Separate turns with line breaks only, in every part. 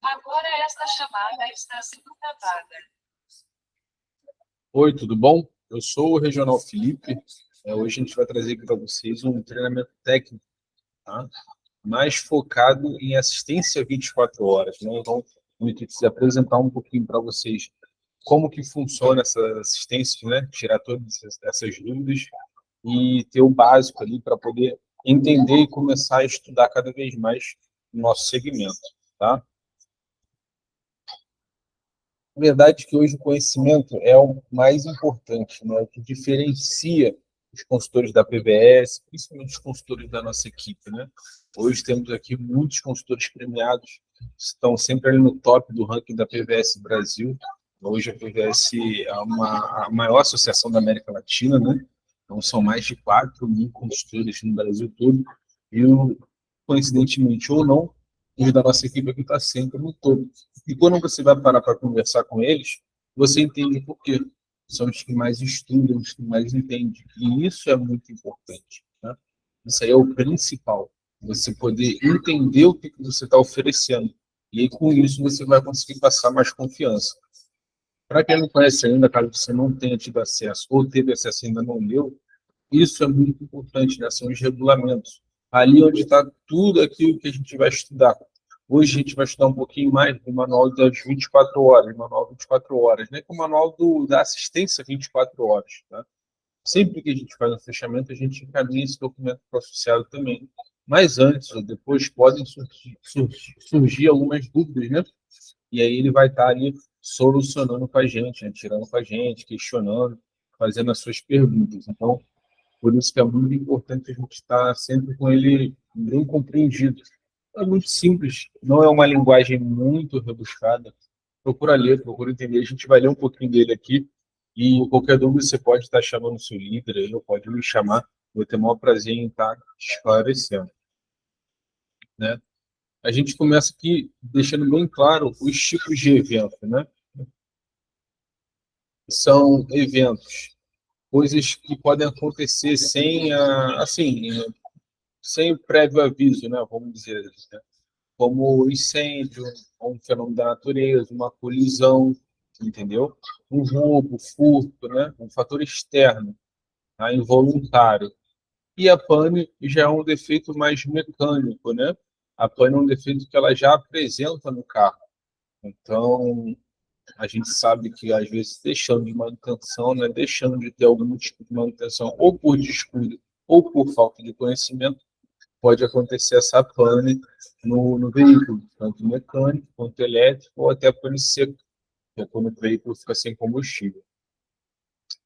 Agora esta chamada está sendo gravada.
Oi, tudo bom? Eu sou o Regional Felipe. Hoje a gente vai trazer aqui para vocês um treinamento técnico, tá? Mais focado em assistência 24 horas, né? Então, eu queria apresentar um pouquinho para vocês como que funciona essa assistência, né? Tirar todas essas dúvidas e ter o básico ali para poder entender e começar a estudar cada vez mais o nosso segmento, tá? A verdade é que hoje o conhecimento é o mais importante, né? O que diferencia os consultores da PBS, principalmente os consultores da nossa equipe, né? Hoje temos aqui muitos consultores premiados, estão sempre ali no top do ranking da PBS Brasil. Hoje a PBS é a maior associação da América Latina, né? Então são mais de 4.000 consultores no Brasil todo. E, coincidentemente ou não, os da nossa equipe aqui está sempre no topo. E quando você vai parar para conversar com eles, você entende por quê. São os que mais estudam, os que mais entendem. E isso é muito importante, né? Isso aí é o principal. Você poder entender o que você está oferecendo. E aí, com isso, você vai conseguir passar mais confiança. Para quem não conhece ainda, caso você não tenha tido acesso ou teve acesso e ainda não leu, isso é muito importante, né? São os regulamentos. Ali onde está tudo aquilo que a gente vai estudar. Hoje a gente vai estudar um pouquinho mais do manual das 24 horas, manual 24 horas, né? Que é o manual da assistência 24 horas, tá? Sempre que a gente faz um fechamento, a gente encaminha esse documento para o associado também. Mas antes ou depois podem surgir algumas dúvidas, né? E aí ele vai estar ali solucionando com a gente, né? Tirando com a gente, questionando, fazendo as suas perguntas. Então, por isso que é muito importante a gente estar sempre com ele bem compreendido. É muito simples, não é uma linguagem muito rebuscada. Procura ler, procura entender. A gente vai ler um pouquinho dele aqui e qualquer dúvida você pode estar chamando o seu líder, ele pode me chamar. Vou ter o maior prazer em estar esclarecendo, né? A gente começa aqui deixando bem claro os tipos de evento, né? São eventos, coisas que podem acontecer sem, assim, sem o prévio aviso, né? Vamos dizer, né? Como incêndio, um fenômeno da natureza, uma colisão, entendeu? Um roubo, furto, né? Um fator externo, tá? Involuntário. E a pane já é um defeito mais mecânico, né? A pane é um defeito que ela já apresenta no carro. Então, a gente sabe que, às vezes, deixando de manutenção, né? Deixando de ter algum tipo de manutenção, ou por descuido, ou por falta de conhecimento, pode acontecer essa pane no veículo, tanto mecânico quanto elétrico, ou até pane seca, que é quando o veículo fica sem combustível.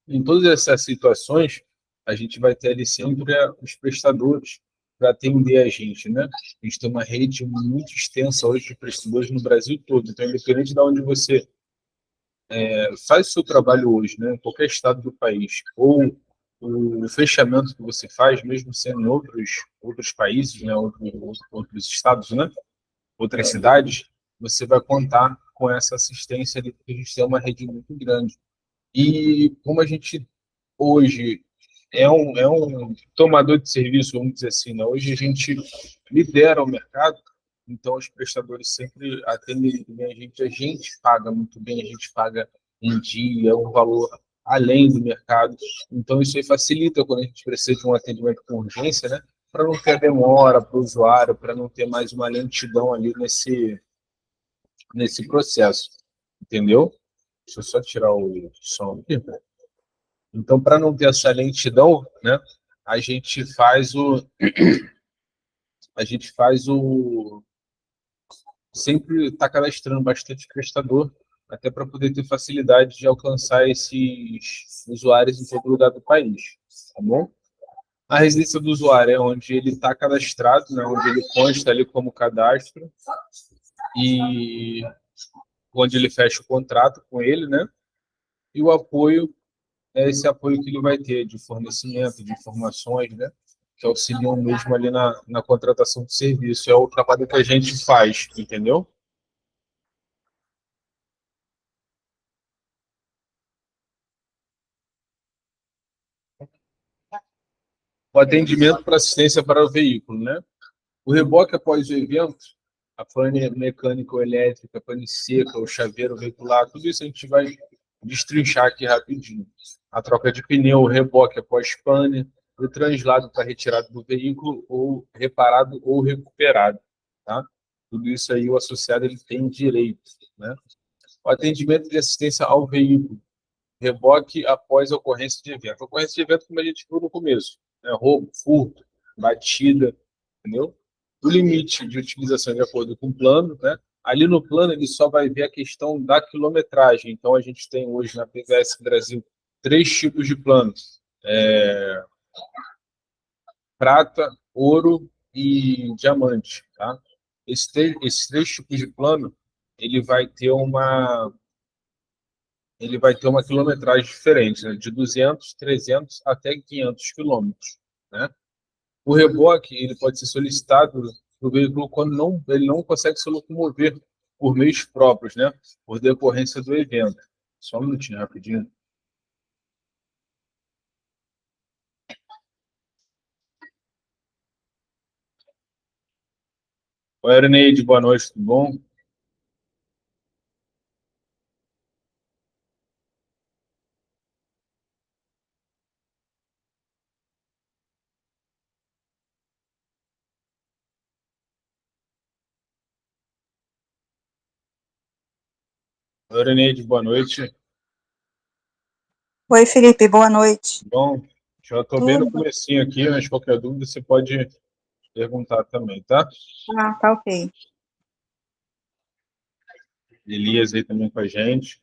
Em todas essas situações, a gente vai ter ali sempre os prestadores para atender a gente, né? A gente tem uma rede muito extensa hoje de prestadores no Brasil todo, então, independente de onde você faz o seu trabalho hoje, né, em qualquer estado do país, ou o fechamento que você faz, mesmo sendo em outros países, né, outros estados, né, outras cidades, você vai contar com essa assistência ali, porque a gente tem uma rede muito grande. E como a gente hoje é um tomador de serviço, vamos dizer assim, né? Hoje a gente lidera o mercado, então os prestadores sempre atendem muito bem a gente paga muito bem, a gente paga em dia, um valor além do mercado. Então isso aí facilita quando a gente precisa de um atendimento com urgência, né? Para não ter demora para o usuário, para não ter mais uma lentidão ali nesse processo, entendeu? Deixa eu só tirar o som aqui. Então, para não ter essa lentidão, né, a gente faz o, a gente faz o, sempre está cadastrando bastante prestador, até para poder ter facilidade de alcançar esses usuários em todo lugar do país, tá bom? A residência do usuário é onde ele está cadastrado, né, onde ele consta ali como cadastro e onde ele fecha o contrato com ele, né? E o apoio é esse apoio que ele vai ter de fornecimento, de informações, né? Que auxiliam mesmo ali na contratação de serviço. É o trabalho que a gente faz, entendeu? O atendimento para assistência para o veículo, né? O reboque após o evento, a pane mecânico-elétrica, a pane seca, o chaveiro veicular, tudo isso a gente vai destrinchar aqui rapidinho. A troca de pneu, o reboque após pane, o translado para retirada do veículo, ou reparado ou recuperado. Tá? Tudo isso aí o associado ele tem direito. Né? O atendimento de assistência ao veículo, reboque após a ocorrência de evento. A ocorrência de evento, como a gente viu no começo, né? Roubo, furto, batida, entendeu? O limite de utilização de acordo com o plano, né? Ali no plano ele só vai ver a questão da quilometragem. Então a gente tem hoje na PVS Brasil 3 tipos de planos: prata, ouro e diamante, tá? Esses 3 tipos de plano ele vai ter uma quilometragem diferente, né? De 200, 300 até 500 quilômetros, né? O reboque ele pode ser solicitado do veículo quando ele não consegue se locomover por meios próprios, né? Por decorrência do evento. Só um minutinho, rapidinho. Oi, Erneide, boa noite, tudo bom? Oi, Erneide, boa noite.
Oi, Felipe, boa noite.
Bom, já estou bem no
Tudo?
comecinho aqui, mas qualquer dúvida você pode perguntar também, tá?
Ah, tá ok.
Elias aí também com a gente.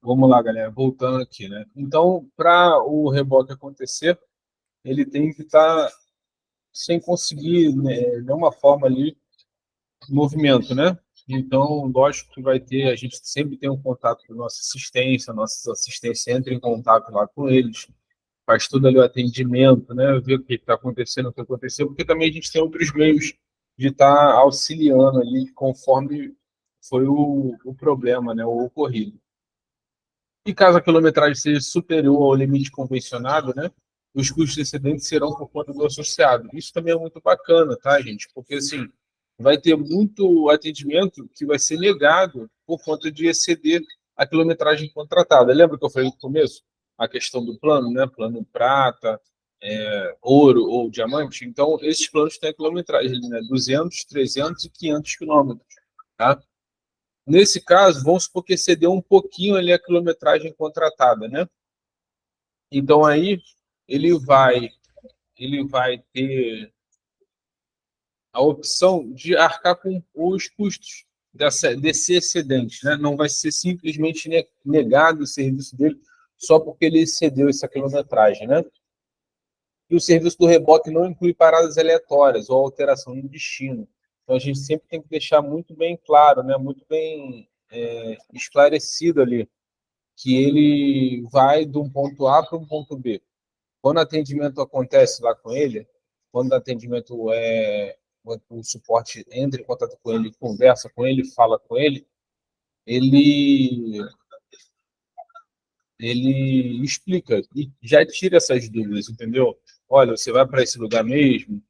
Vamos lá, galera, voltando aqui, né? Então, para o reboque acontecer, ele tem que estar sem conseguir, né, nenhuma forma ali de movimento, né? Então, lógico que vai ter, a gente sempre tem um contato com nossa assistência entra em contato lá com eles, faz tudo ali o atendimento, né? Ver o que está acontecendo, o que aconteceu, porque também a gente tem outros meios de estar auxiliando ali conforme foi o problema, né? O ocorrido. E caso a quilometragem seja superior ao limite convencionado, né, os custos excedentes serão por conta do associado. Isso também é muito bacana, tá, gente? Porque, assim, vai ter muito atendimento que vai ser negado por conta de exceder a quilometragem contratada. Lembra que eu falei no começo? A questão do plano, né? Plano prata, ouro ou diamante. Então, esses planos têm a quilometragem, né? 200, 300 e 500 quilômetros, tá? Nesse caso, vamos supor que excedeu um pouquinho ali a quilometragem contratada, né? Então aí ele vai ele vai ter a opção de arcar com os custos desse excedente, né? Não vai ser simplesmente negado o serviço dele só porque ele excedeu essa quilometragem, né? E o serviço do reboque não inclui paradas aleatórias ou alteração no destino. Então a gente sempre tem que deixar muito bem claro, né? Muito bem esclarecido ali que ele vai de um ponto A para um ponto B. Quando o atendimento acontece lá com ele, quando o atendimento o suporte entra em contato com ele, conversa com ele, fala com ele, ele ele explica e já tira essas dúvidas, entendeu? Olha, você vai para esse lugar mesmo,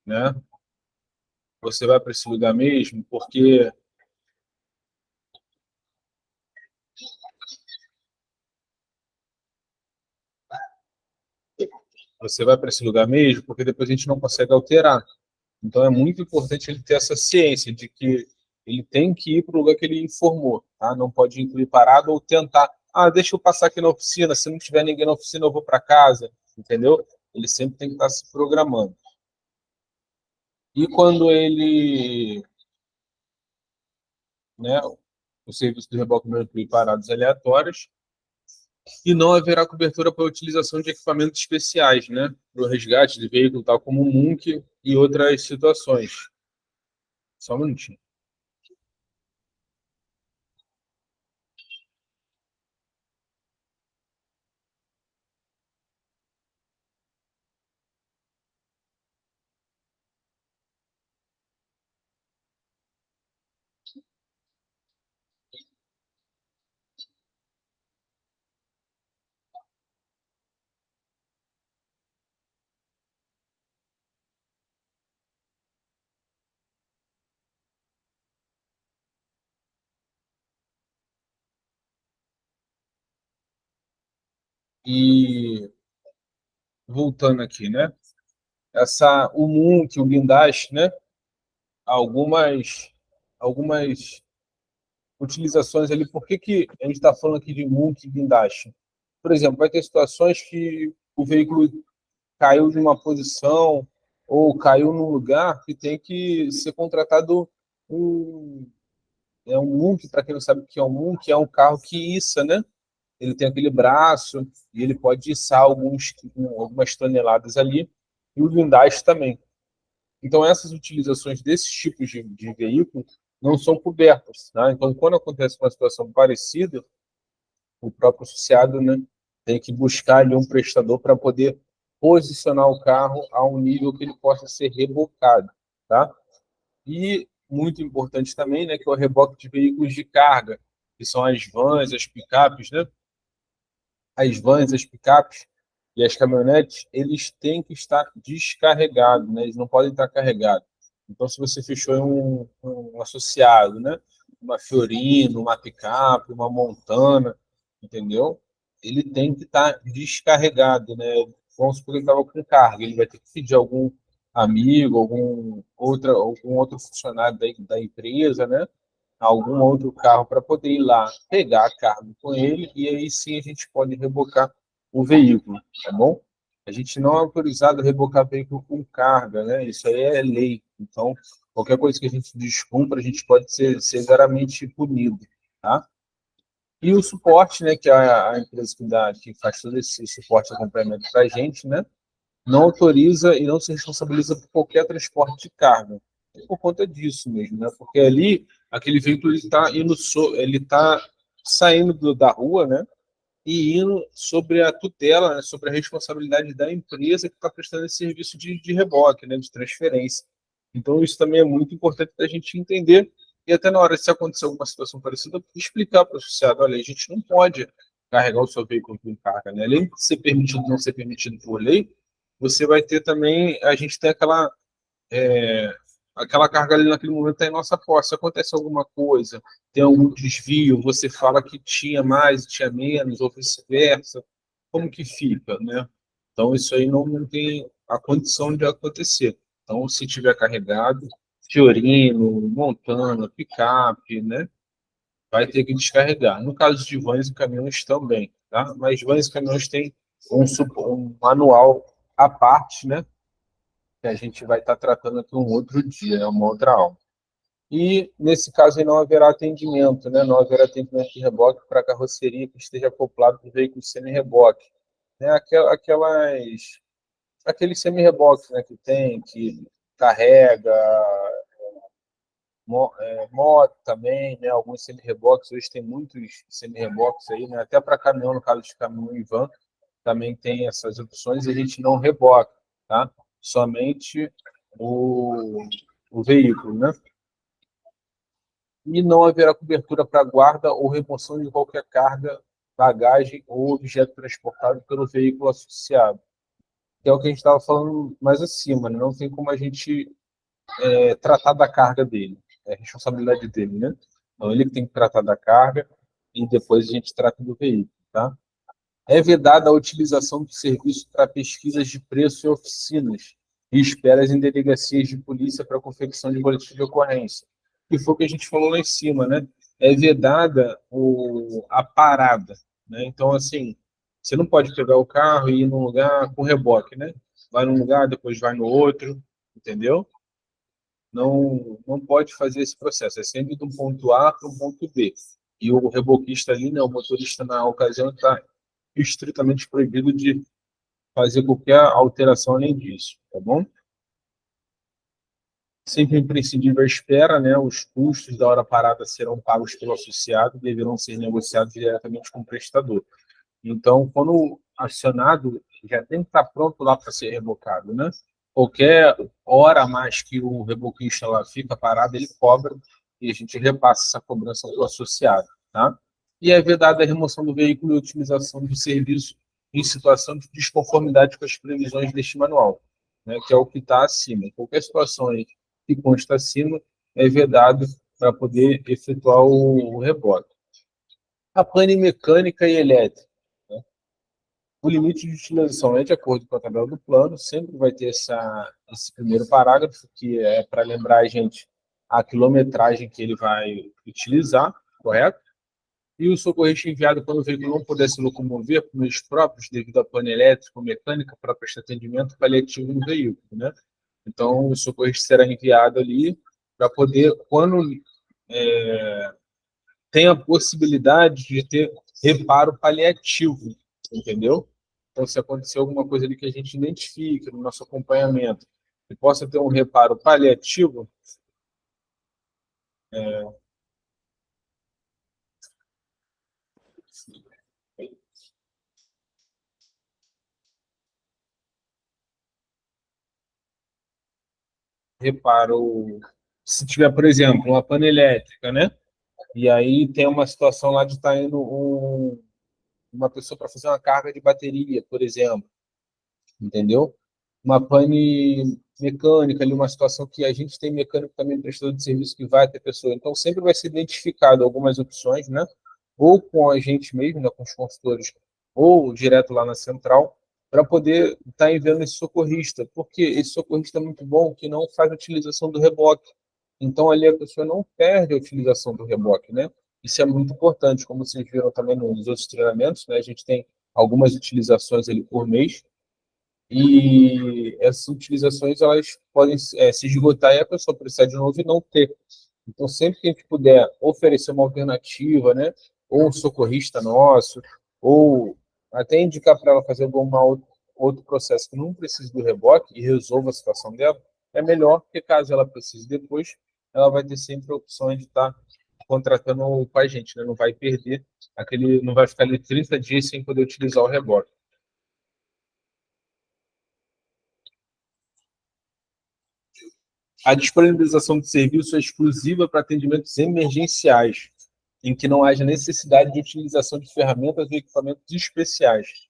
né? Você vai para esse lugar mesmo porque você vai para esse lugar mesmo porque depois a gente não consegue alterar. Então é muito importante ele ter essa ciência de que ele tem que ir para o lugar que ele informou, tá? Não pode incluir parado ou tentar, deixa eu passar aqui na oficina, se não tiver ninguém na oficina eu vou para casa, entendeu? Ele sempre tem que estar se programando. E quando ele, né, o serviço de reboque não inclui paradas aleatórias, e não haverá cobertura para a utilização de equipamentos especiais, né, para o resgate de veículo, tal como o MUNC e outras situações. Só um minutinho. E voltando aqui, né? O MUNC, o guindaste, né? Algumas utilizações ali. Por que a gente está falando aqui de MUNC e guindaste? Por exemplo, vai ter situações que o veículo caiu de uma posição ou caiu num lugar que tem que ser contratado um, um MUNC. Para quem não sabe o que é um MUNC, é um carro que issa, né? Ele tem aquele braço e ele pode içar algumas toneladas ali, e o guindaste também. Então, essas utilizações desses tipos de veículo não são cobertas. Tá? Então, quando acontece uma situação parecida, o próprio associado, né, tem que buscar ali um prestador para poder posicionar o carro a um nível que ele possa ser rebocado. Tá? E, muito importante também, né, que é o reboque de veículos de carga, que são as vans, as picapes, né? As vans, as picapes e as caminhonetes, eles têm que estar descarregados, né? Eles não podem estar carregados. Então, se você fechou um associado, né? Uma Fiorino, uma picape, uma Montana, entendeu? Ele tem que estar descarregado, né? Vamos supor que ele estava com carga, ele vai ter que pedir algum amigo, algum outro funcionário da empresa, né? Algum outro carro para poder ir lá pegar a carga com ele e aí sim a gente pode rebocar o veículo, tá bom? A gente não é autorizado a rebocar veículo com carga, né? Isso aí é lei. Então, qualquer coisa que a gente descumpra, a gente pode ser severamente punido, tá? E o suporte, né, que é a empresa que faz todo esse suporte e acompanhamento para a gente, né? Não autoriza e não se responsabiliza por qualquer transporte de carga. Por conta disso mesmo, né? Porque ali, aquele veículo ele tá saindo da rua, né? E indo sobre a tutela, né? Sobre a responsabilidade da empresa que está prestando esse serviço de reboque, né? De transferência. Então, isso também é muito importante da gente entender e até na hora, se acontecer alguma situação parecida, explicar para o associado, olha, a gente não pode carregar o seu veículo com carga, né? Além de ser permitido ou não ser permitido por lei, você vai ter também, a gente tem aquela carga ali naquele momento está em nossa posse. Se acontece alguma coisa, tem algum desvio, você fala que tinha mais, tinha menos, ou vice-versa, como que fica, né? Então, isso aí não tem a condição de acontecer. Então, se tiver carregado, Fiorino, Montana, picape, né? Vai ter que descarregar. No caso de vans e caminhões também, tá? Mas vans e caminhões têm um manual à parte, né? Que a gente vai estar tratando aqui um outro dia, é uma outra aula. E, nesse caso, aí não haverá atendimento, né? Não haverá atendimento de reboque para carroceria que esteja acoplado com veículo semi-reboque. Né? Aqueles semi-reboques, né, que carrega, moto também, né? Alguns semi-reboques, hoje tem muitos semi-reboques aí, né? Até para caminhão, no caso de caminhão e van, também tem essas opções e a gente não reboca, tá? Somente o, o veículo, né? E não haverá cobertura para guarda ou remoção de qualquer carga, bagagem ou objeto transportado pelo veículo associado. Que é o que a gente estava falando mais acima, né? Não tem como a gente tratar da carga dele. É responsabilidade dele, né? Então, ele que tem que tratar da carga e depois a gente trata do veículo, tá? É vedada a utilização do serviço para pesquisas de preço em oficinas e esperas em delegacias de polícia para confecção de boletim de ocorrência. que foi o que a gente falou lá em cima, né? É vedada a parada, né? Então, assim, você não pode pegar o carro e ir num lugar com reboque, né? Vai num lugar, depois vai no outro, entendeu? Não pode fazer esse processo. É sempre de um ponto A para um ponto B. E o reboquista ali, né, o motorista na ocasião, está estritamente proibido de fazer qualquer alteração além disso, tá bom? Sempre imprescindível a espera, né? Os custos da hora parada serão pagos pelo associado e deverão ser negociados diretamente com o prestador. Então, quando acionado, já tem que estar pronto lá para ser rebocado, né? Qualquer hora a mais que o reboquista lá fica parado, ele cobra e a gente repassa essa cobrança para o associado, tá? E é vedada a remoção do veículo e a utilização do serviço em situação de desconformidade com as previsões deste manual, né? Que é o que está acima. Em qualquer situação aí que consta acima, é vedado para poder efetuar o reboque. A pane mecânica e elétrica. O limite de utilização é de acordo com a tabela do plano, sempre vai ter esse primeiro parágrafo, que é para lembrar a gente a quilometragem que ele vai utilizar, correto? E o socorrista enviado quando o veículo não puder se locomover por meios próprios, devido à pane elétrica ou mecânica, para prestar atendimento paliativo no veículo, né? Então, o socorrista será enviado ali para poder, quando tem a possibilidade de ter reparo paliativo, entendeu? Então, se acontecer alguma coisa ali que a gente identifique no nosso acompanhamento e possa ter um reparo paliativo, reparo, se tiver, por exemplo, uma pane elétrica, né? E aí tem uma situação lá de estar indo uma pessoa para fazer uma carga de bateria, por exemplo, entendeu? Uma pane mecânica ali, uma situação que a gente tem mecânico também prestador de serviço que vai ter pessoa. Então, sempre vai ser identificado algumas opções, né? Ou com a gente mesmo, né, com os consultores, ou direto lá na central, para poder estar enviando esse socorrista. Porque esse socorrista é muito bom que não faz a utilização do reboque. Então, ali a pessoa não perde a utilização do reboque, né? Isso é muito importante, como vocês viram também nos outros treinamentos, né? A gente tem algumas utilizações ali por mês, e essas utilizações elas podem se esgotar e a pessoa precisar de novo e não ter. Então, sempre que a gente puder oferecer uma alternativa, né, ou um socorrista nosso, ou até indicar para ela fazer outro processo que não precise do reboque e resolva a situação dela, é melhor, porque caso ela precise depois, ela vai ter sempre a opção de estar contratando com a gente, né? Não vai perder não vai ficar ali 30 dias sem poder utilizar o reboque. A disponibilização de serviço é exclusiva para atendimentos emergenciais, em que não haja necessidade de utilização de ferramentas ou equipamentos especiais,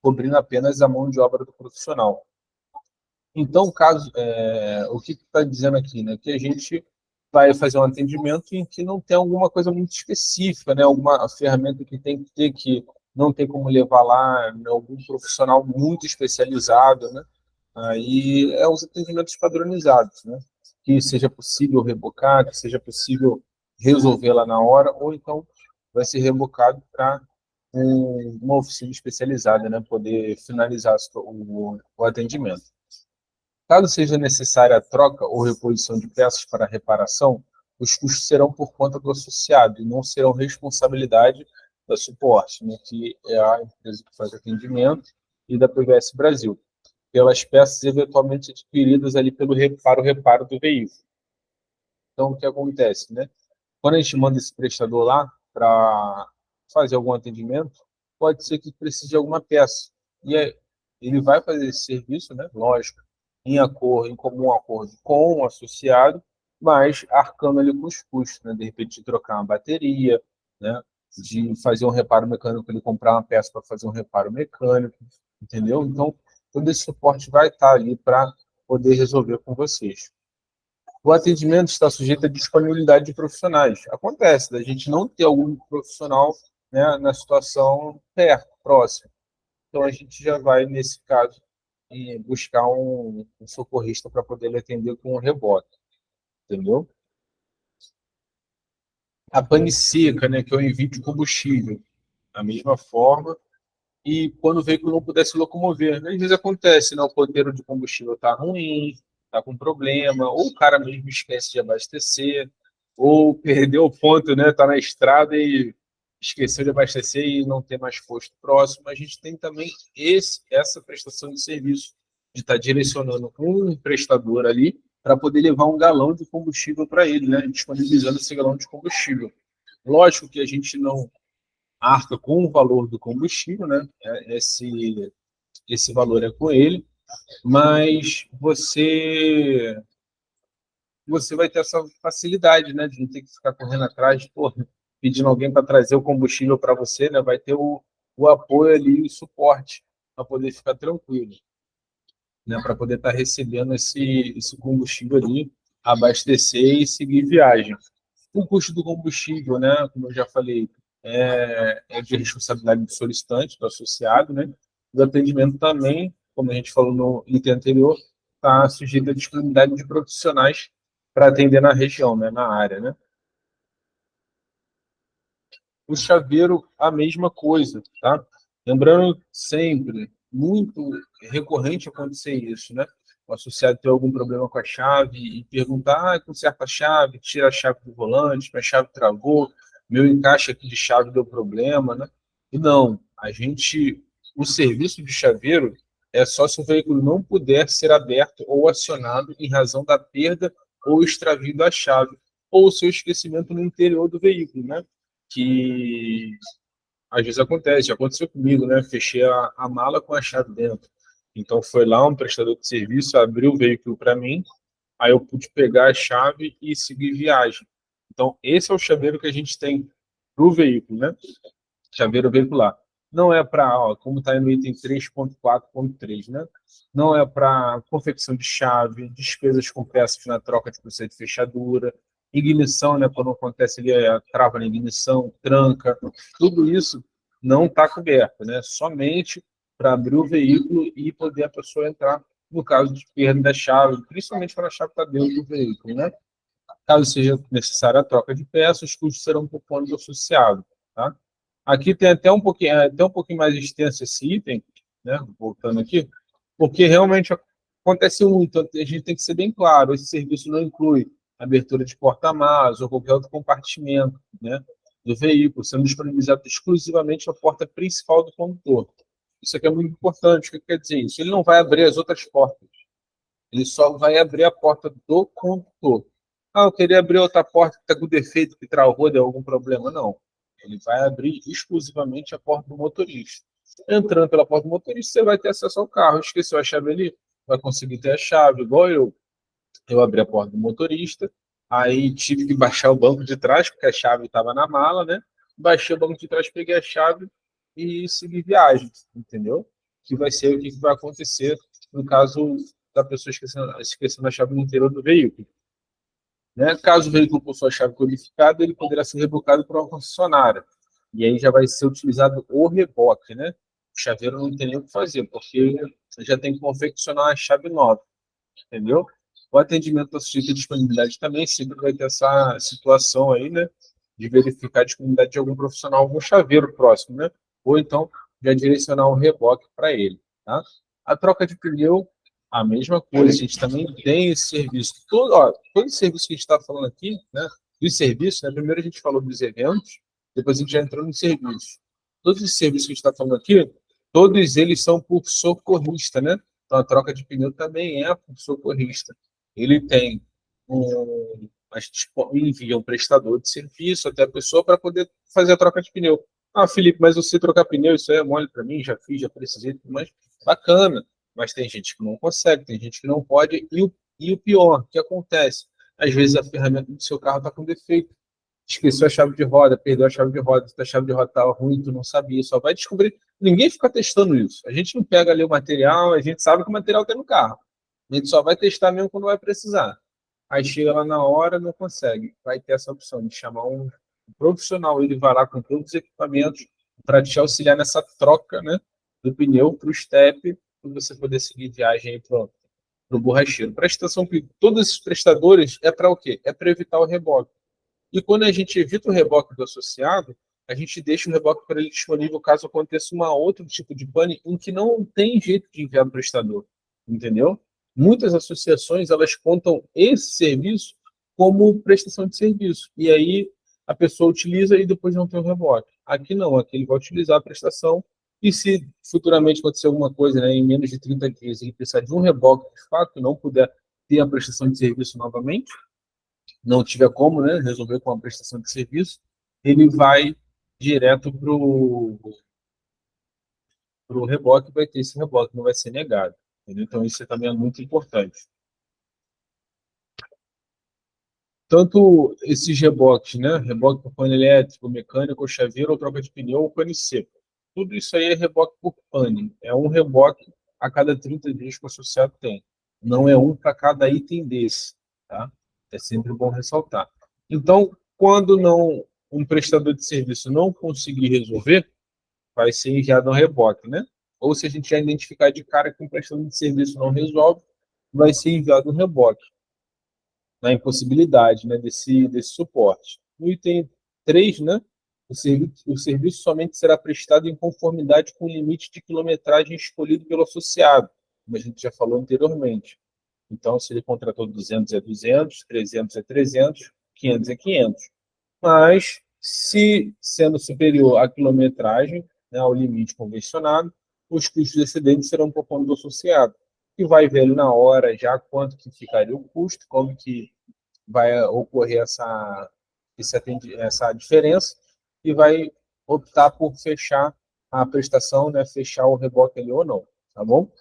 cobrindo apenas a mão de obra do profissional. Então, o que está dizendo aqui, né? Que a gente vai fazer um atendimento em que não tem alguma coisa muito específica, né? Alguma ferramenta que tem que ter que não tem como levar lá, né? Algum profissional muito especializado, né? Aí é os atendimentos padronizados, né? Que seja possível rebocar, que seja possível resolver lá na hora, ou então vai ser rebocado para uma oficina especializada, né? Poder finalizar o atendimento. Caso seja necessária a troca ou reposição de peças para reparação, os custos serão por conta do associado e não serão responsabilidade da suporte, né? Que é a empresa que faz atendimento, e da PVS Brasil, pelas peças eventualmente adquiridas ali para o reparo do veículo. Então, o que acontece, né? Quando a gente manda esse prestador lá para fazer algum atendimento, pode ser que precise de alguma peça. E aí, ele vai fazer esse serviço, né? Lógico, em comum acordo com o associado, mas arcando ali com os custos, né? De repente, de trocar uma bateria, né? De fazer um reparo mecânico, ele comprar uma peça para fazer um reparo mecânico, entendeu? Então, todo esse suporte vai estar ali para poder resolver com vocês. O atendimento está sujeito à disponibilidade de profissionais. Acontece da gente não ter algum profissional, né, na situação perto, próximo. Então, a gente já vai, nesse caso, buscar um socorrista para poder lhe atender com um rebote, entendeu? a pane seca, né, que é o envio de combustível, da mesma forma, e quando o veículo não puder se locomover. Às vezes acontece, né, o ponteiro de combustível está ruim, está com problema, ou o cara mesmo esquece de abastecer, ou perdeu o ponto, né, está na estrada e esqueceu de abastecer e não tem mais posto próximo. A gente tem também essa prestação de serviço, de estar direcionando um prestador ali para poder levar um galão de combustível para ele, né, disponibilizando esse galão de combustível. Lógico que a gente não arca com o valor do combustível, né? Esse valor é com ele, mas você vai ter essa facilidade, né? De não ter que ficar correndo atrás, pô, pedindo alguém para trazer o combustível para você, né? Vai ter o apoio ali, o suporte para poder ficar tranquilo, né? Para poder estar recebendo esse combustível ali, abastecer e seguir viagem. O custo do combustível, né, como eu já falei, é de responsabilidade do solicitante, do associado, né? O atendimento também, como a gente falou no item anterior, está sujeito à disponibilidade de profissionais para atender na região, né, na área, né? O chaveiro, a mesma coisa, tá? Lembrando sempre, muito recorrente acontecer isso, né? O associado ter algum problema com a chave e perguntar, conserta a chave, tira a chave do volante, minha chave travou, meu encaixe aqui de chave deu problema, né? E não, o serviço de chaveiro é só se o veículo não puder ser aberto ou acionado em razão da perda ou extravio da chave, ou seu esquecimento no interior do veículo, né? Que às vezes acontece, já aconteceu comigo, né? Fechei a mala com a chave dentro. Então foi lá um prestador de serviço, abriu o veículo para mim, aí eu pude pegar a chave e seguir viagem. Então esse é o chaveiro que a gente tem para o veículo, né? Chaveiro veicular. Não é para, como está no item 3.4.3, né? Não é para confecção de chave, despesas com peças na troca de procedimento de fechadura, ignição, né? Quando acontece ali a trava na ignição, tranca, tudo isso não está coberto, né? Somente para abrir o veículo e poder a pessoa entrar no caso de perda da chave, principalmente quando a chave está dentro do veículo, né? Caso seja necessária a troca de peças, os custos serão por conta do associado, tá? Aqui tem até um pouquinho mais extenso esse item, né? Voltando aqui, porque realmente acontece muito. A gente tem que ser bem claro: esse serviço não inclui abertura de porta-malas ou qualquer outro compartimento, né, do veículo, sendo disponibilizado exclusivamente a porta principal do condutor. Isso aqui é muito importante. O que quer dizer isso? Ele não vai abrir as outras portas, ele só vai abrir a porta do condutor. Ah, eu queria abrir outra porta que está com defeito, que travou, deu algum problema. Não. Ele vai abrir exclusivamente a porta do motorista. Entrando pela porta do motorista, você vai ter acesso ao carro. Esqueceu a chave ali? Vai conseguir ter a chave. Igual eu abri a porta do motorista, aí tive que baixar o banco de trás, porque a chave estava na mala, né? Baixei o banco de trás, peguei a chave e segui viagem, entendeu? Que vai ser o que vai acontecer no caso da pessoa esquecendo a chave no interior do veículo. Né? Caso o veículo possua a chave codificada, ele poderá ser rebocado por uma concessionária. E aí já vai ser utilizado o reboque, né? O chaveiro não tem nem o que fazer, porque já tem que confeccionar a chave nova, entendeu? O atendimento assistente à disponibilidade também sempre vai ter essa situação aí, né? De verificar a disponibilidade de algum profissional, algum chaveiro próximo, né? Ou então já direcionar um reboque para ele, tá? A troca de pneu, a mesma coisa. A gente também tem esse serviço. Todo esse serviço que a gente está falando aqui, né? Dos serviços, né? Primeiro a gente falou dos eventos, depois a gente já entrou nos serviços. Todos os serviços que a gente está falando aqui, todos eles são por socorrista, né? Então a troca de pneu também é por socorrista. Ele tem envia um prestador de serviço até a pessoa para poder fazer a troca de pneu. Ah, Felipe, mas você trocar pneu, isso aí é mole para mim, já fiz, já precisei, mas bacana. Mas tem gente que não consegue, tem gente que não pode. E o pior, o que acontece? Às vezes a ferramenta do seu carro está com defeito. Esqueceu a chave de roda, perdeu a chave de roda, se a chave de roda estava ruim, tu não sabia, só vai descobrir. Ninguém fica testando isso. A gente não pega ali o material, a gente sabe que o material tem no carro. A gente só vai testar mesmo quando vai precisar. Aí chega lá na hora, não consegue. Vai ter essa opção de chamar um profissional, ele vai lá com todos os equipamentos para te auxiliar nessa troca, né, do pneu para o step, para você poder seguir viagem para o borracheiro. Presta atenção que todos esses prestadores é para o quê? É para evitar o reboque. E quando a gente evita o reboque do associado, a gente deixa o reboque para ele disponível caso aconteça uma outro tipo de pane em que não tem jeito de enviar para o prestador, entendeu? Muitas associações, elas contam esse serviço como prestação de serviço. E aí a pessoa utiliza e depois não tem o reboque. Aqui não, aqui ele vai utilizar a prestação e se futuramente acontecer alguma coisa, né, em menos de 30 dias, ele precisar de um reboque de fato, não puder ter a prestação de serviço novamente, não tiver como, né, resolver com a prestação de serviço, ele vai direto para o reboque, vai ter esse reboque, não vai ser negado. Entendeu? Então, isso também é muito importante. Tanto esses reboques, né, reboque por pane elétrico, mecânico, chaveiro, ou troca de pneu, ou pane seco. Tudo isso aí é reboque por pane. É um reboque a cada 30 dias que o associado tem. Não é um para cada item desse. Tá? É sempre bom ressaltar. Então, quando não um prestador de serviço não conseguir resolver, vai ser enviado ao reboque, né? Ou se a gente já identificar de cara que um prestador de serviço não resolve, vai ser enviado um reboque, na impossibilidade, né, desse suporte. No item 3, né, o serviço somente será prestado em conformidade com o limite de quilometragem escolhido pelo associado, como a gente já falou anteriormente. Então, se ele contratou 200 é 200, 300 é 300, 500 é 500. Mas, se sendo superior à quilometragem, né, ao limite convencionado, os custos excedentes serão por conta do associado, que vai ver ali na hora já quanto que ficaria o custo, como que vai ocorrer essa diferença, e vai optar por fechar a prestação, né, fechar o reboque ali ou não, tá bom?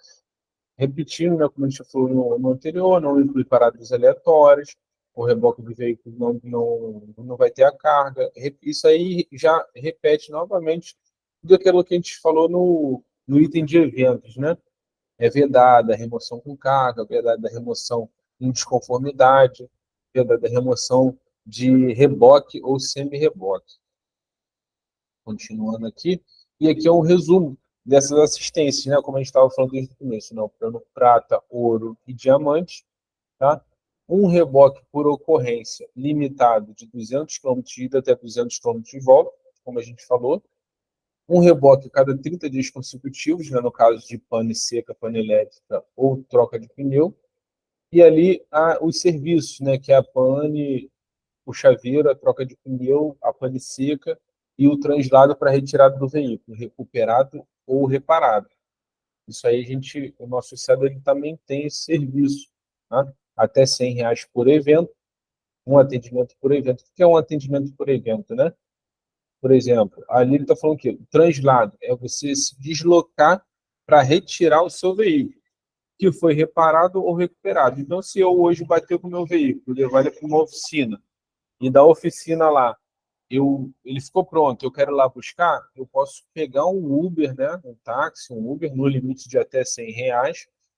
Repetindo, né, como a gente falou no anterior, não inclui paradas aleatórias, o reboque do veículo não vai ter a carga. Isso aí já repete novamente tudo aquilo que a gente falou no item de eventos, né? É vedada a remoção com carga, vedada a remoção em desconformidade, vedada a remoção de reboque ou semi-reboque. Continuando aqui. E aqui é um resumo dessas assistências, né? Como a gente estava falando desde o começo, né? O plano prata, ouro e diamante, tá? Um reboque por ocorrência limitado de 200 km de ida até 200 km de volta, como a gente falou. Um reboque a cada 30 dias consecutivos, né? No caso de pane seca, pane elétrica ou troca de pneu. E ali os serviços, né? Que é a pane, o chaveiro, a troca de pneu, a pane seca e o translado para retirada do veículo, recuperado ou reparado. Isso aí o nosso associado ele também tem esse serviço, tá? Até R$ 100 por evento, um atendimento por evento. O que é um atendimento por evento, né? Por exemplo, ali ele está falando que o translado é você se deslocar para retirar o seu veículo, que foi reparado ou recuperado. Então, se eu hoje bater com o meu veículo, levar ele para uma oficina, e da oficina lá, ele ficou pronto, eu quero ir lá buscar, eu posso pegar um Uber, né, um táxi, um Uber, no limite de até R$ 100,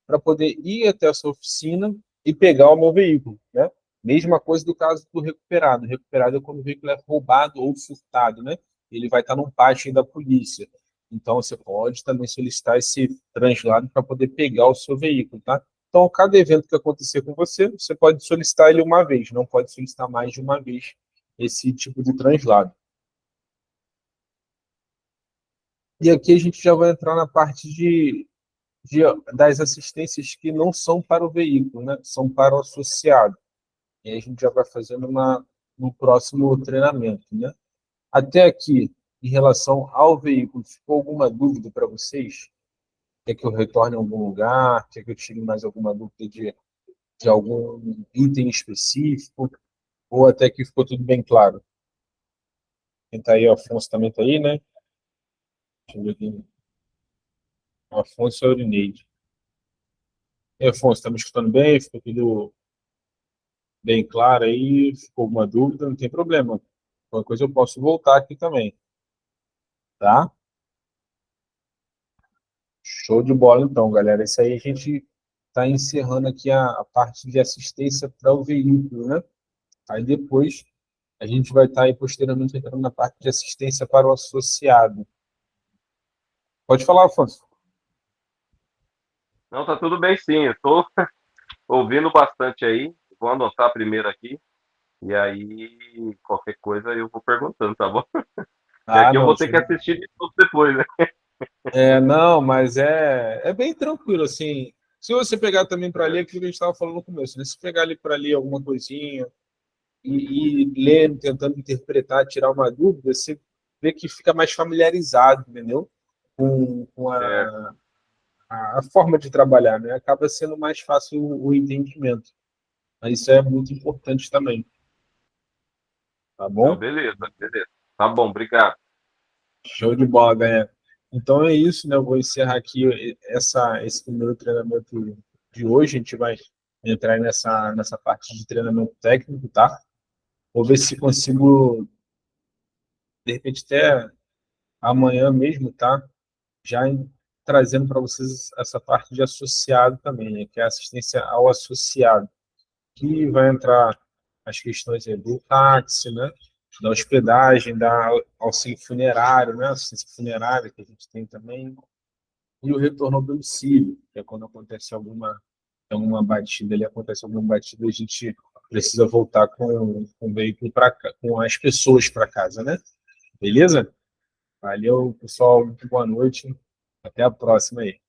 para poder ir até essa oficina e pegar o meu veículo, né? Mesma coisa do caso do recuperado. Recuperado é quando o veículo é roubado ou furtado, né? Ele vai estar num pátio da polícia. Então, você pode também solicitar esse translado para poder pegar o seu veículo, tá? Então, cada evento que acontecer com você, você pode solicitar ele uma vez, não pode solicitar mais de uma vez esse tipo de translado. E aqui a gente já vai entrar na parte das assistências que não são para o veículo, né? São para o associado. E aí a gente já vai fazendo no próximo treinamento, né? Até aqui, em relação ao veículo, ficou alguma dúvida para vocês? Quer que eu retorne a algum lugar? Quer que eu tire mais alguma dúvida de algum item específico? Ou até que ficou tudo bem claro? Quem está aí, o Afonso também está aí, né? Deixa eu ver aqui. O Afonso e a Eurineide. E Afonso, está me escutando bem? Ficou tudo bem claro aí? Ficou alguma dúvida? Não tem problema. Qualquer coisa eu posso voltar aqui também, tá? Show de bola, então, galera. Isso aí a gente está encerrando aqui a parte de assistência para o veículo, né? Aí depois a gente vai estar aí posteriormente entrando na parte de assistência para o associado. Pode falar, Afonso.
Não, tá tudo bem sim. Eu tô ouvindo bastante aí. Vou anotar primeiro aqui. E aí, qualquer coisa eu vou perguntando, tá bom? E
Ah,
aqui eu
não,
vou ter que assistir de novo depois, né?
não, mas é bem tranquilo, assim. Se você pegar também para ler aquilo que a gente estava falando no começo, né? Se pegar ali para ler alguma coisinha e ler, tentando interpretar, tirar uma dúvida, você vê que fica mais familiarizado, entendeu? Com
Certo.
a forma de trabalhar, né? Acaba sendo mais fácil o entendimento. Mas isso é muito importante também, tá
Não,
bom?
beleza, beleza. Tá bom, obrigado.
Show de bola, ganha. Então é isso, né? Eu vou encerrar aqui esse primeiro treinamento de hoje. A gente vai entrar nessa parte de treinamento técnico, tá? Vou ver se consigo, de repente, até amanhã mesmo, tá? Já trazendo para vocês essa parte de associado também, né? Que é a assistência ao associado, que vai entrar as questões aí do táxi, né? Da hospedagem, da auxílio funerário, né? Assistência funerária que a gente tem também, e o retorno ao domicílio, que é quando acontece alguma batida ali, acontece alguma batida, a gente precisa voltar com o veículo para com as pessoas para casa, né? Beleza? Valeu, pessoal, muito boa noite. Até a próxima aí.